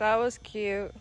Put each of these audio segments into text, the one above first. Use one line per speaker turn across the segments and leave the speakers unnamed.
That was cute.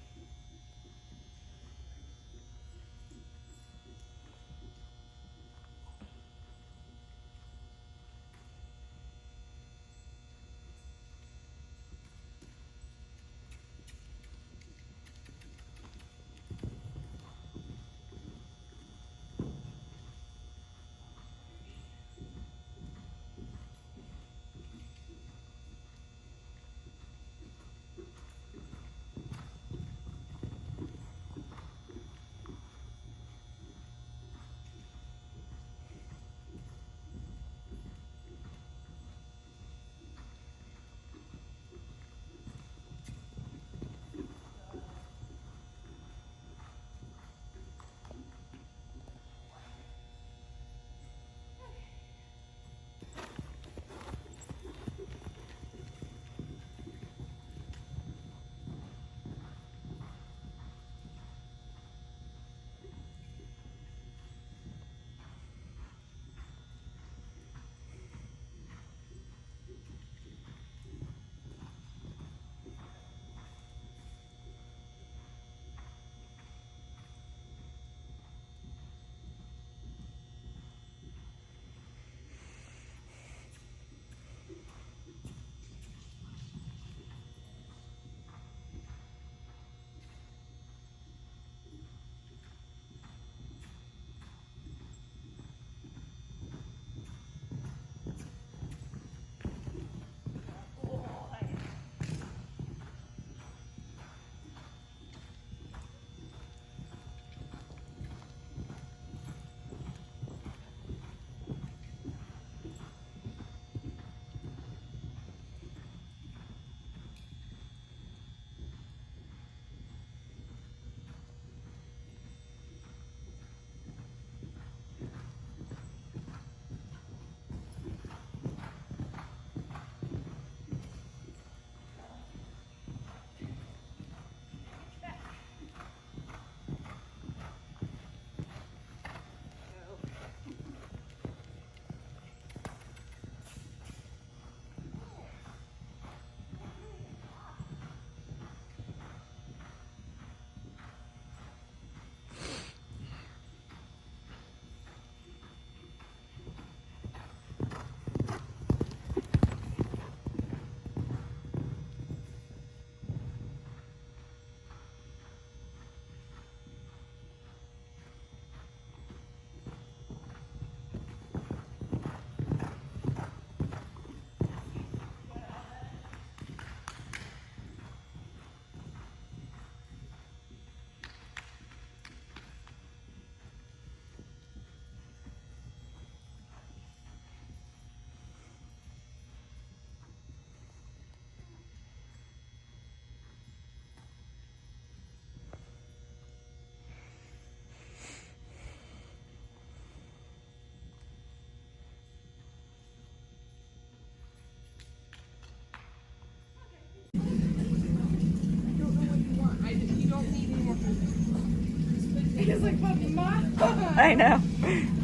I know.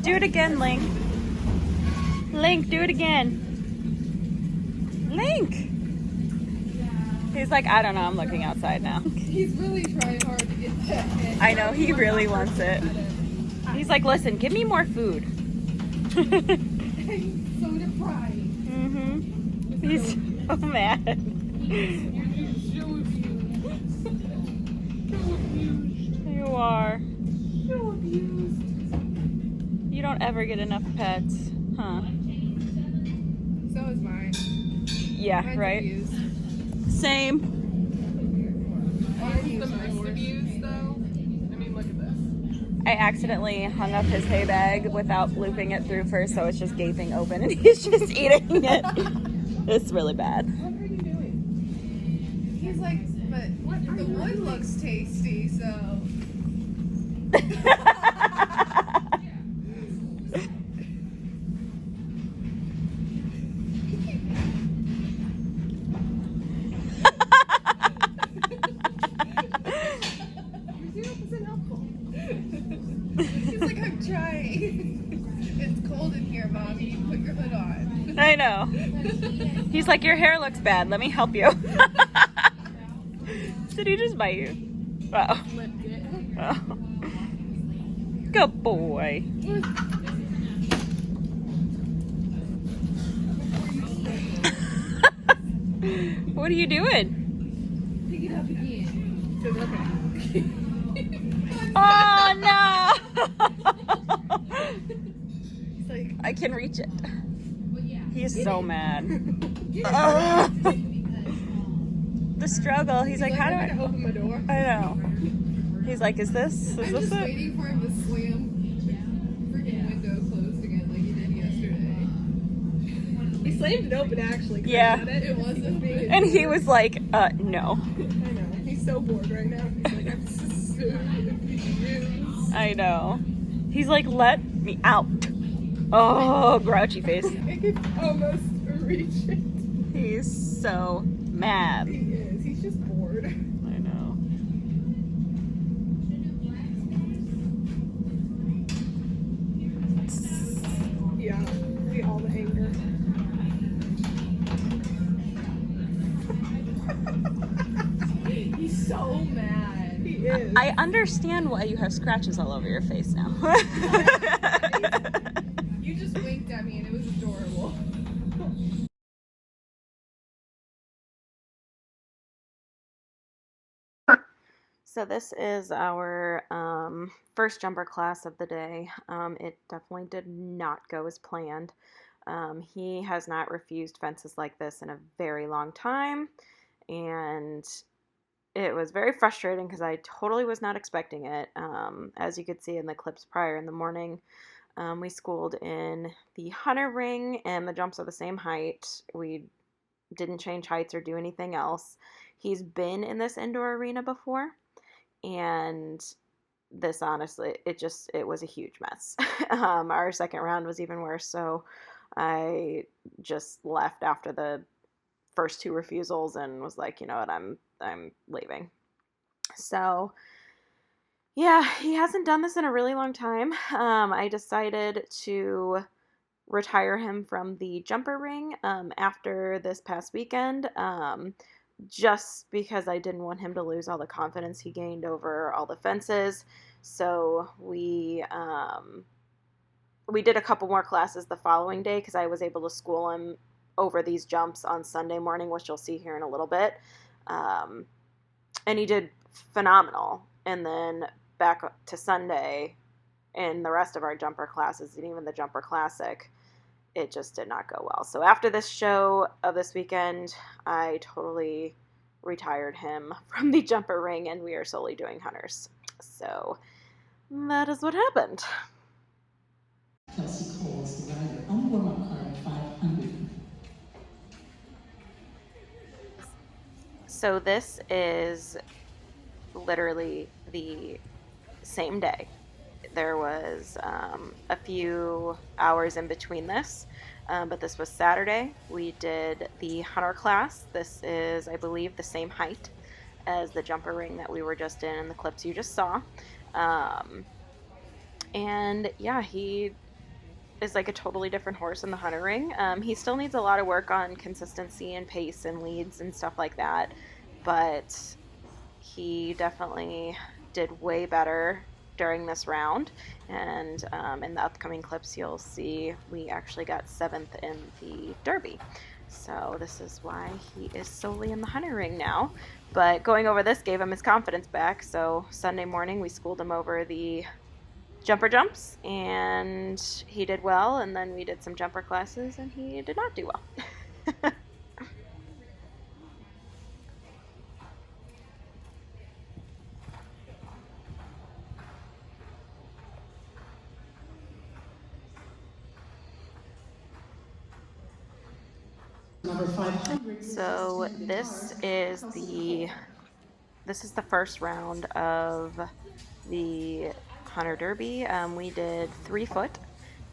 Do it again, Link. Link, do it again. Link! He's like, I don't know, I'm looking outside now.
He's really trying hard to get that.
I know, he really wants it. He's like, listen, give me more food.
I'm so deprived.
Mm-hmm. He's so mad. You are.
So abused.
You don't ever get enough pets, huh?
So is mine.
Yeah,
Mine's
right?
abused.
Same.
Mine's the most abused, though. I mean, look at this.
I accidentally hung up his hay bag without looping it through first, so it's just gaping open and he's just eating it. It's really bad.
What are you doing? He's like, but the wood looks tasty, so. He's like, I'm trying. It's cold in here, Mommy. Put your hood on.
I know. He's like, your hair looks bad. Let me help you. Did he just bite you? Oh.
Flipped it.
Oh. Good boy. What are you doing?
Pick it up again. Okay.
Oh no!
It's like,
I can reach it. He's
Get
so
it.
mad.
get
Ugh.
it.
The struggle. He's like, how do
I'm gonna
I?
open my door.
I know. He's like, is this
I'm just
it?
waiting for him to slam the freaking window closed again like he did yesterday. He slammed it open actually.
Yeah.
It was a big.
And he was like, no.
I know. He's so bored right now. He's like, I'm so confused.
I know. He's like, let me out. Oh, grouchy face.
I could almost reach it.
He's so mad.
He is. He's just bored.
I know.
Yeah. See all the anger. He's so mad. He is.
I understand why you have scratches all over your face now.
You just winked at me and it was adorable.
So this is our first jumper class of the day. It definitely did not go as planned. He has not refused fences like this in a very long time, and it was very frustrating because I totally was not expecting it. As you could see in the clips prior in the morning, we schooled in the hunter ring, and the jumps are the same height. We didn't change heights or do anything else. He's been in this indoor arena before, and this honestly, it was a huge mess. Our second round was even worse, so I just left after the first two refusals and was like, you know what, I'm leaving. So yeah, he hasn't done this in a really long time. I decided to retire him from the jumper ring after this past weekend, just because I didn't want him to lose all the confidence he gained over all the fences. So we did a couple more classes the following day because I was able to school him over these jumps on Sunday morning, which you'll see here in a little bit. And he did phenomenal. And then back to Sunday and the rest of our jumper classes and even the jumper classic, it just did not go well. So after this show of this weekend, I totally retired him from the jumper ring and we are solely doing hunters. So that is what happened.
Kelsey Cole's the rider on warm-up card 500.
So this is literally the same day. There was a few hours in between this, but this was Saturday. We did the hunter class. This is, I believe, the same height as the jumper ring that we were just in the clips you just saw. And yeah, he is like a totally different horse in the hunter ring. He still needs a lot of work on consistency and pace and leads and stuff like that, but he definitely did way better during this round, and in the upcoming clips you'll see we actually got 7th in the Derby. So this is why he is solely in the hunter ring now. But going over this gave him his confidence back, so Sunday morning we schooled him over the jumper jumps and he did well, and then we did some jumper classes and he did not do well.
Number 500.
So this is the first round of the Hunter Derby. We did 3 foot,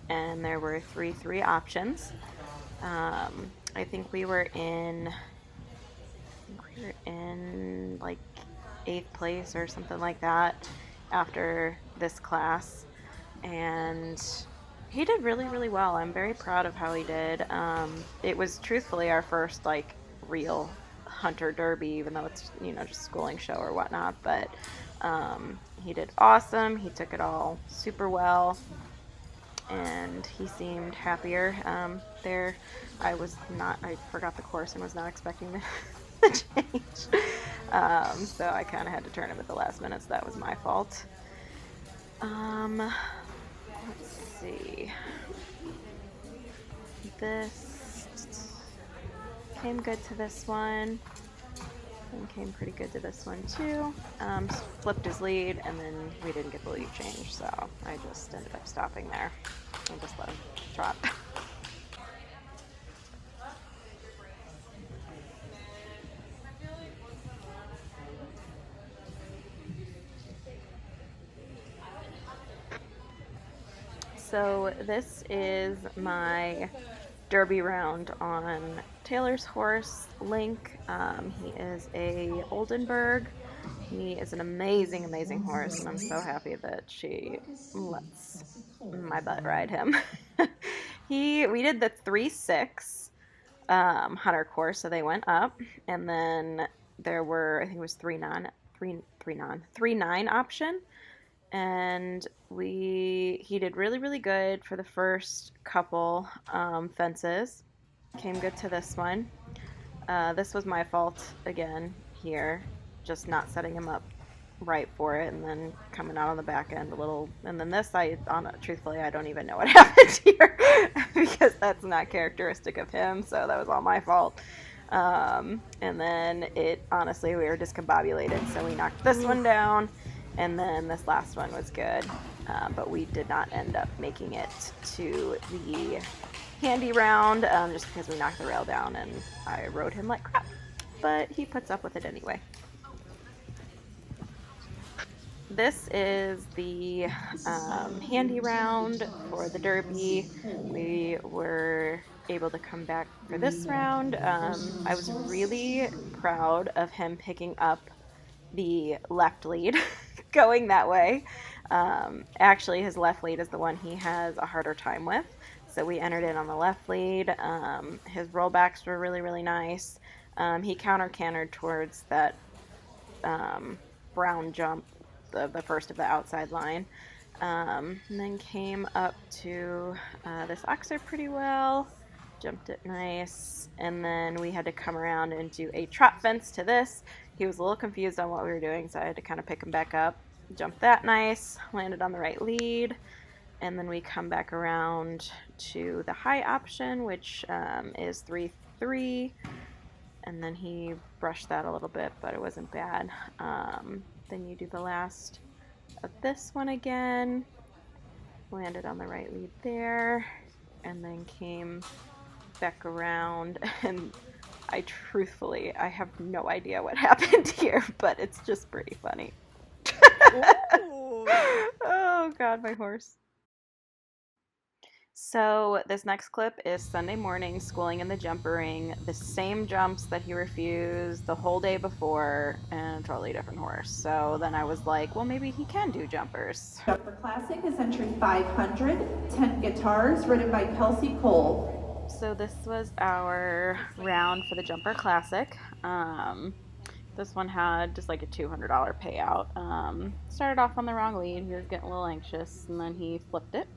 and there were three options. I think we were in like 8th place or something like that after this class, and he did really, really well. I'm very proud of how he did. It was truthfully our first like real Hunter Derby, even though it's, you know, just schooling show or whatnot. But he did awesome. He took it all super well, and he seemed happier there. I forgot the course and was not expecting the change. So I kind of had to turn him at the last minute, so that was my fault. Let's see. This came good to this one, and came pretty good to this one too. Flipped his lead, and then we didn't get the lead change, so I just ended up stopping there and just let him trot. So this is my Derby round on Taylor's horse, Link. He is a Oldenburg. He is an amazing, amazing horse, and I'm so happy that she lets my butt ride him. We did the 3-6 hunter course, so they went up, and then there were, I think it was 3-9 option. And he did really, really good for the first couple fences. Came good to this one. This was my fault again here, just not setting him up right for it, and then coming out on the back end a little. And then this, truthfully, I don't even know what happened here because that's not characteristic of him. So that was all my fault. And then honestly, we were discombobulated, so we knocked this one down. And then this last one was good, but we did not end up making it to the handy round just because we knocked the rail down and I rode him like crap. But he puts up with it anyway. This is the handy round for the Derby. We were able to come back for this round. I was really proud of him picking up the left lead going that way. Actually, his left lead is the one he has a harder time with, so we entered in on the left lead. His rollbacks were really, really nice. He counter-cantered towards that brown jump, the first of the outside line, and then came up to this oxer pretty well, jumped it nice, and then we had to come around and do a trot fence to this. He was a little confused on what we were doing, so I had to kind of pick him back up. Jumped that nice, landed on the right lead, and then we come back around to the high option, which is 3-3, and then he brushed that a little bit, but it wasn't bad. Then you do the last of this one again, landed on the right lead there, and then came back around, and I have no idea what happened here, but it's just pretty funny. Oh God, my horse. So this next clip is Sunday morning, schooling in the jumper ring, the same jumps that he refused the whole day before, and a totally different horse. So then I was like, well, maybe he can do jumpers.
Jumper Classic is entry 500, 10 guitars, ridden by Kelsey Cole.
So this was our round for the Jumper Classic. This one had just like a $200 payout. Started off on the wrong lead. He was getting a little anxious, and then he flipped it,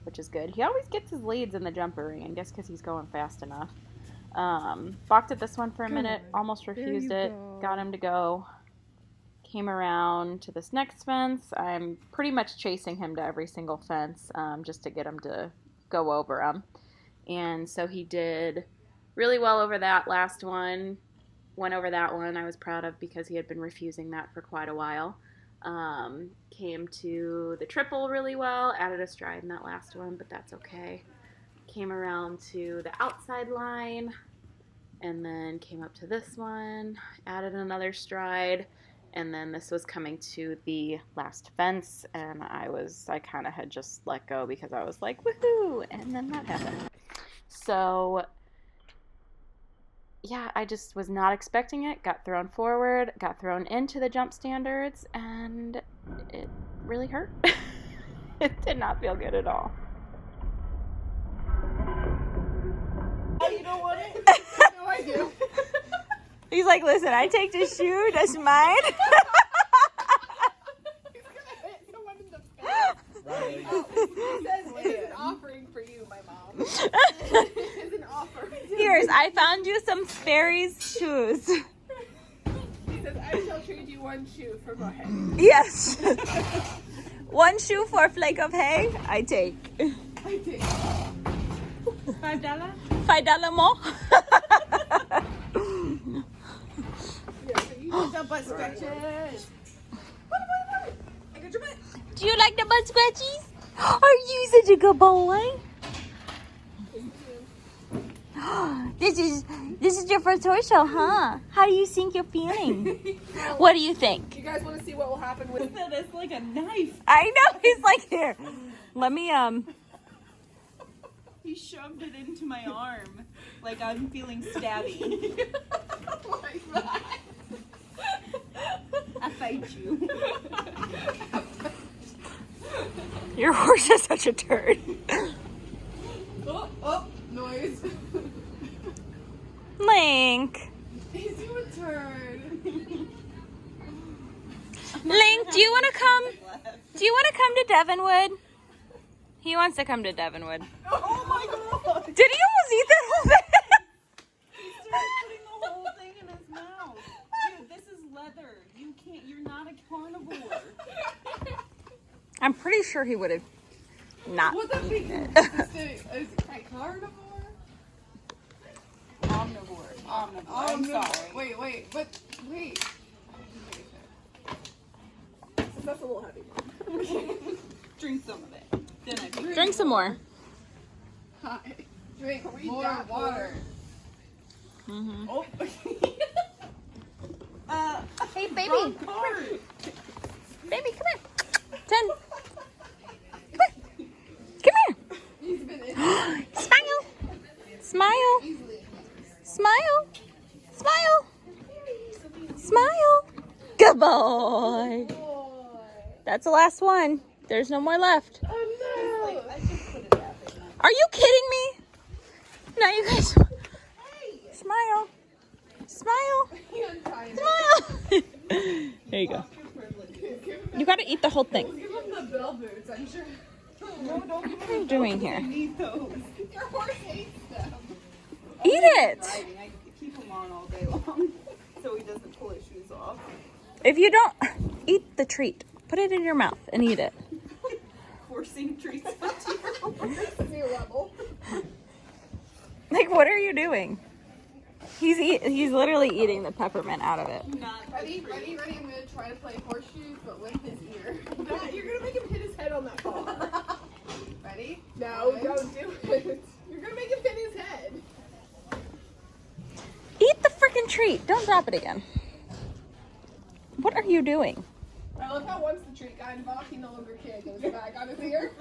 which is good. He always gets his leads in the jumper ring, I guess because he's going fast enough. Balked at this one for a minute, almost refused it, got him to go. Came around to this next fence. I'm pretty much chasing him to every single fence just to get him to go over them. And so he did really well over that last one. Went over that one I was proud of because he had been refusing that for quite a while. Came to the triple really well, added a stride in that last one, but that's okay. Came around to the outside line, and then came up to this one, added another stride, and then this was coming to the last fence, and I kind of had just let go because I was like, woohoo, and then that happened. So yeah, I just was not expecting it, got thrown forward, got thrown into the jump standards, and it really hurt. It did not feel good at all.
Oh, you don't want it? No, I do.
He's like, listen, I take this shoe, that's mine.
He's gonna hit someone in the face.
Riley.
He says it's an offering for you, my mom. It's an offer.
Here's, I found you some fairies shoes.
He says, I shall trade you one shoe for more hay.
Yes. One shoe for a flake of hay, I take.
I did. $5?
$5 more.
The butt scratches. I got your butt.
Do you like the butt scratchies? Are you such a good boy? This is your first horse show, huh? How do you think you're feeling? What do you think?
You guys want to see what will happen with
That's like a knife.
I know, he's like, here. Let me
He shoved it into my arm. Like I'm feeling stabby.
Oh my God.
I fight you.
Your horse is such a turd.
Oh, noise.
Link.
He's you a turd.
Link, do you want to come? Do you want to come to Devonwood? He wants to come to Devonwood.
Oh my God.
Did he almost eat that whole thing?
He started putting the whole thing in his mouth. Dude, this is leather. You're not a carnivore.
I'm pretty sure he would have not.
What's that big?
eaten it.
Is it carnivore?
Omnivore. I'm sorry.
Wait. That's a little heavy.
Drink some of it. Then I think.
Drink some more.
Hi. Drink more water.
Mm-hmm.
Oh.
Hey, baby.
Wrong card.
Baby, come here. 10. Come here.
He's been in.
Smile. Smile. Smile. Smile. Smile. Good boy. That's the last one. There's no more left.
Oh no.
I just put it out there.
Are you kidding me? Now you guys. Smile. Smile.
He untied it.
Smile. There you go. You gotta eat the whole thing.
Give him the bell boots, I'm sure. No, don't give
What are you doing
I
here?
need those.
Your horse hates them.
Eat it.
Driving, I keep him on all day long so he doesn't pull his shoes off.
If you don't eat the treat, put it in your mouth and eat it.
Forcing treats onto your horse.
New level.
Like, what are you doing? He's literally eating the peppermint out of it.
Not
Ready? I'm gonna try to play horseshoes, but with his ear. You're gonna make him hit his head on that ball. Ready? No, don't do it. You're gonna make him hit his head.
Eat the freaking treat. Don't drop it again. What are you doing?
I love how once the treat got involved, he no longer cared. There was a bag on his ear.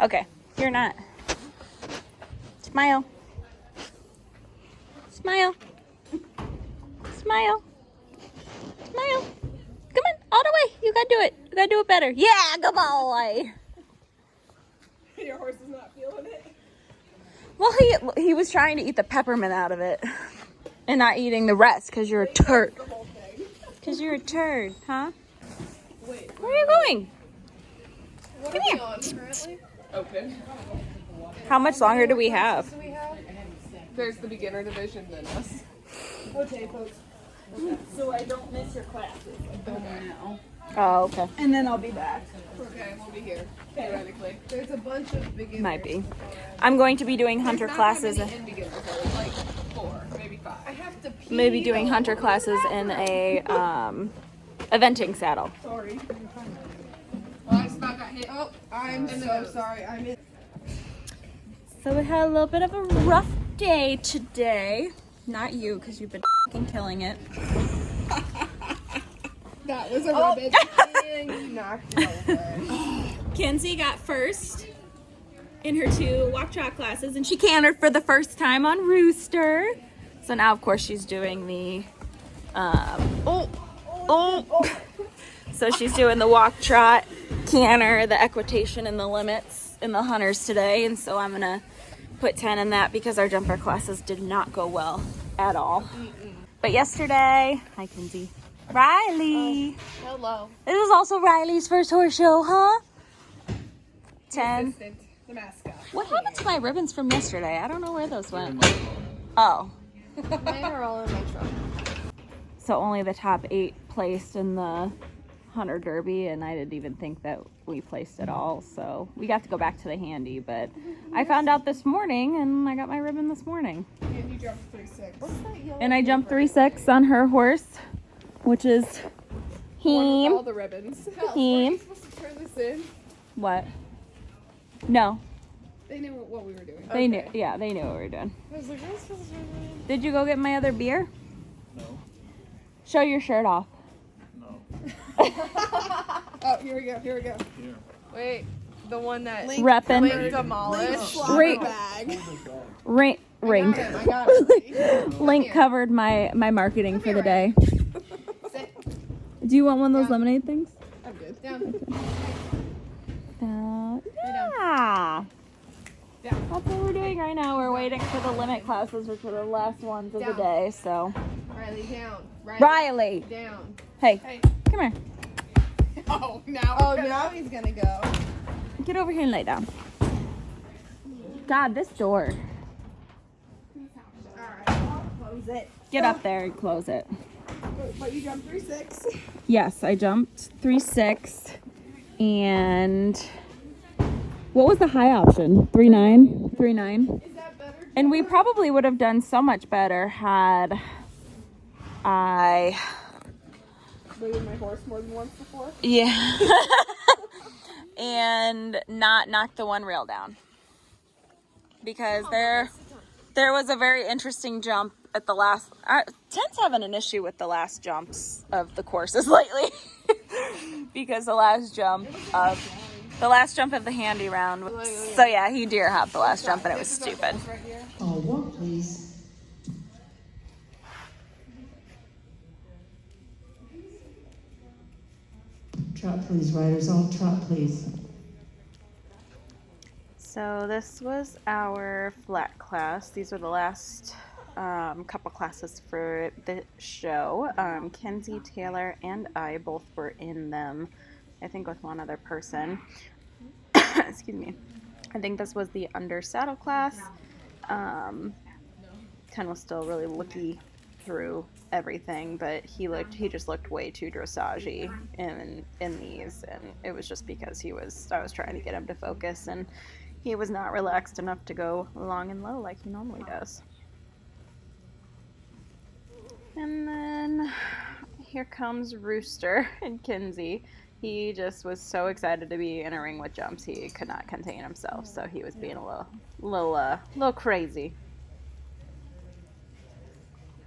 Okay, you're not. Smile. Smile. Smile. Smile. Come on, all the way. You gotta do it. You gotta do it better. Yeah, good boy.
Your horse is not feeling it.
Well, he was trying to eat the peppermint out of it and not eating the rest because you're a turd.
The whole thing.
Because you're a turd, huh?
Wait,
Where are you going?
what
Come
are we
here.
on currently? Open.
How much longer do we have?
Do we have? There's the beginner division, then us.
Okay, folks. So I don't miss your classes. Now.
Oh, okay.
And then I'll be back.
Okay, we'll be here, theoretically. There's a bunch of beginners.
Might be. I'm going to be doing hunter classes.
In beginners, though. Like 4, maybe 5. I have to pee.
Maybe doing hunter classes in a eventing saddle.
Sorry. Oh, I just about got hit. Oh, I'm so sorry. I'm in.
So we had a little bit of a rough day today. Not you, because you've been fucking killing it.
That was a ribbit. And you knocked it over.
Kenzie got first in her 2 walk trot classes, and she cantered for the first time on Rooster. So now, of course, she's doing the so she's doing the walk trot, canter, the equitation, and the limits in the hunters today. And so I'm gonna put 10 in that because our jumper classes did not go well at all. But yesterday, hi Kinsey, Riley.
Hello.
This is also Riley's first horse show, huh? 10.
Assistant, the mascot.
What happened to my ribbons from yesterday? I don't know where those went. Oh.
Mine are all in my truck.
So only the top 8 placed in the Hunter Derby, and I didn't even think that we placed it all. So we got to go back to the handy, but I found out this morning, and I got my ribbon this morning.
And you jumped 3-6. What's that yellow?
And I jumped 3-6 on her horse, which is
One with all
him.
the ribbons.
Him.
Were you supposed to turn this in?
What? No,
They knew what we were doing.
they knew.
Okay.
Yeah, they knew what we were doing.
I was like, "Are we supposed to turn it in?"
Did you go get my other beer?
No.
Show your shirt off.
No.
Oh, here we go. Here we go.
Here.
Wait, the one that
Reppin'.
demolished.
Right.
Bag.
Ring.
I got it.
Link covered my marketing for the day.
Sit.
Do you want one of those lemonade things?
I'm good. Down.
Yeah.
Yeah.
That's what we're doing right now. We're waiting for the limit classes, which are the last ones of the
Down.
day. So,
Riley, down.
Riley,
Down.
hey,
Hey.
come here.
Oh, now he's gonna go.
Get over here and lay down. God, this door.
Alright, I'll close it.
Get up there and close it.
But you jumped 3-6.
Yes, I jumped 3-6, and what was the high option? 3-9. 3-9.
Is that better?
And we probably would have done so much better had I.
Waited my horse more than once before.
Yeah. And not knock the one rail down. Because there was a very interesting jump at the last. Tent's having an issue with the last jumps of the courses lately. Because the last jump of the handy round. So yeah, he deer hopped the last jump and it was stupid.
Oh, walk, please. Trot, please, riders. All trot, please.
So this was our flat class. These were the last couple classes for the show. Kenzie, Taylor, and I both were in them, I think with one other person. Excuse me. I think this was the under saddle class. Ken was still really looky through everything, but he just looked way too dressage-y in these, and it was just because I was trying to get him to focus, and he was not relaxed enough to go long and low like he normally does. And then here comes Rooster and Kinsey. He just was so excited to be in a ring with jumps, he could not contain himself, so he was being a little crazy.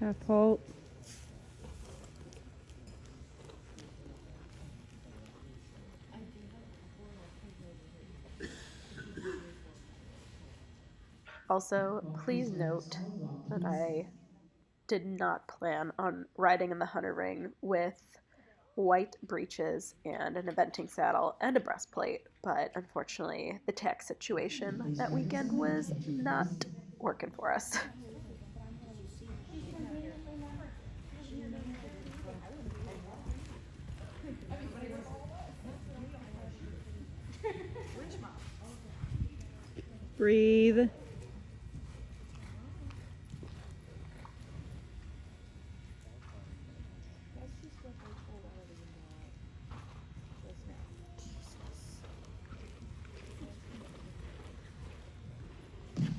Half halt. Also, please note that I did not plan on riding in the Hunter ring with white breeches and an eventing saddle and a breastplate, but unfortunately the tax situation that weekend was not working for us. Breathe.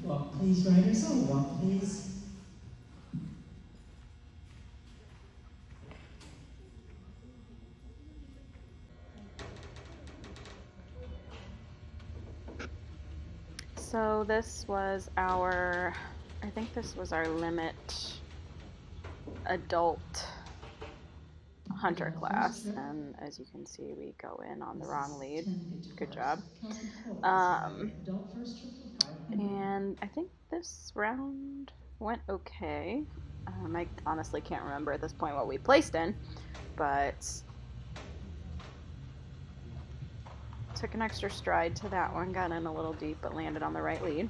Walk, please, riders. All walk, please.
So this was I think this was our limit adult hunter class, and as you can see, we go in on the wrong lead. Good job. And I think this round went okay. I honestly can't remember at this point what we placed in, but took an extra stride to that one, got in a little deep, but landed on the right lead.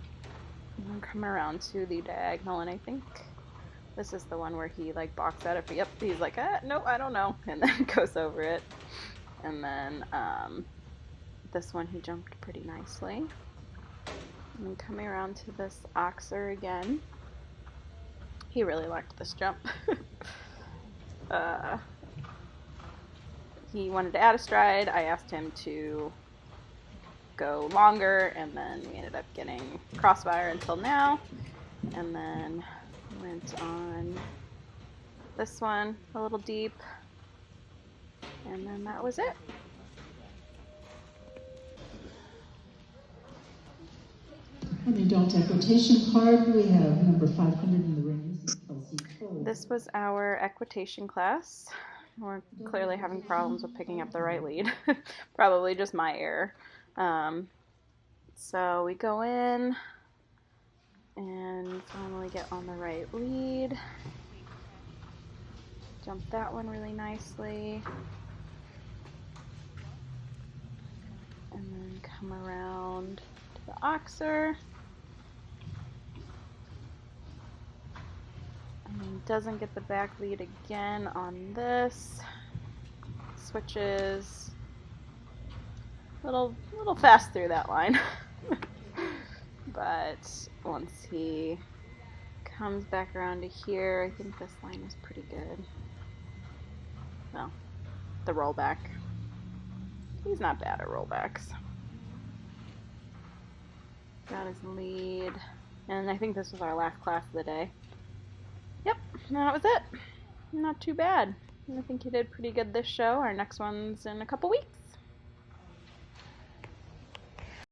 And then come around to the diagonal, and I think This is the one where he like balks at it, but yep, he's like, no, I don't know, and then goes over it. And then this one he jumped pretty nicely. And then coming around to this oxer again. He really liked this jump. He wanted to add a stride. I asked him to go longer, and then we ended up getting crossfire until now. And then went on this one a little deep, and then that was it.
On the adult equitation card, we have number 500 in the ring. This is Kelsey Cole.
This was our equitation class. We're clearly having problems with picking up the right lead. Probably just my error. So we go in and finally get on the right lead. Jump that one really nicely. And then come around to the oxer. And doesn't get the back lead again on this. Switches a little fast through that line. But once he comes back around to here, I think this line is pretty good. Well, the rollback. He's not bad at rollbacks. Got his lead. And I think this was our last class of the day. Yep, that was it. Not too bad. I think he did pretty good this show. Our next one's in a couple weeks.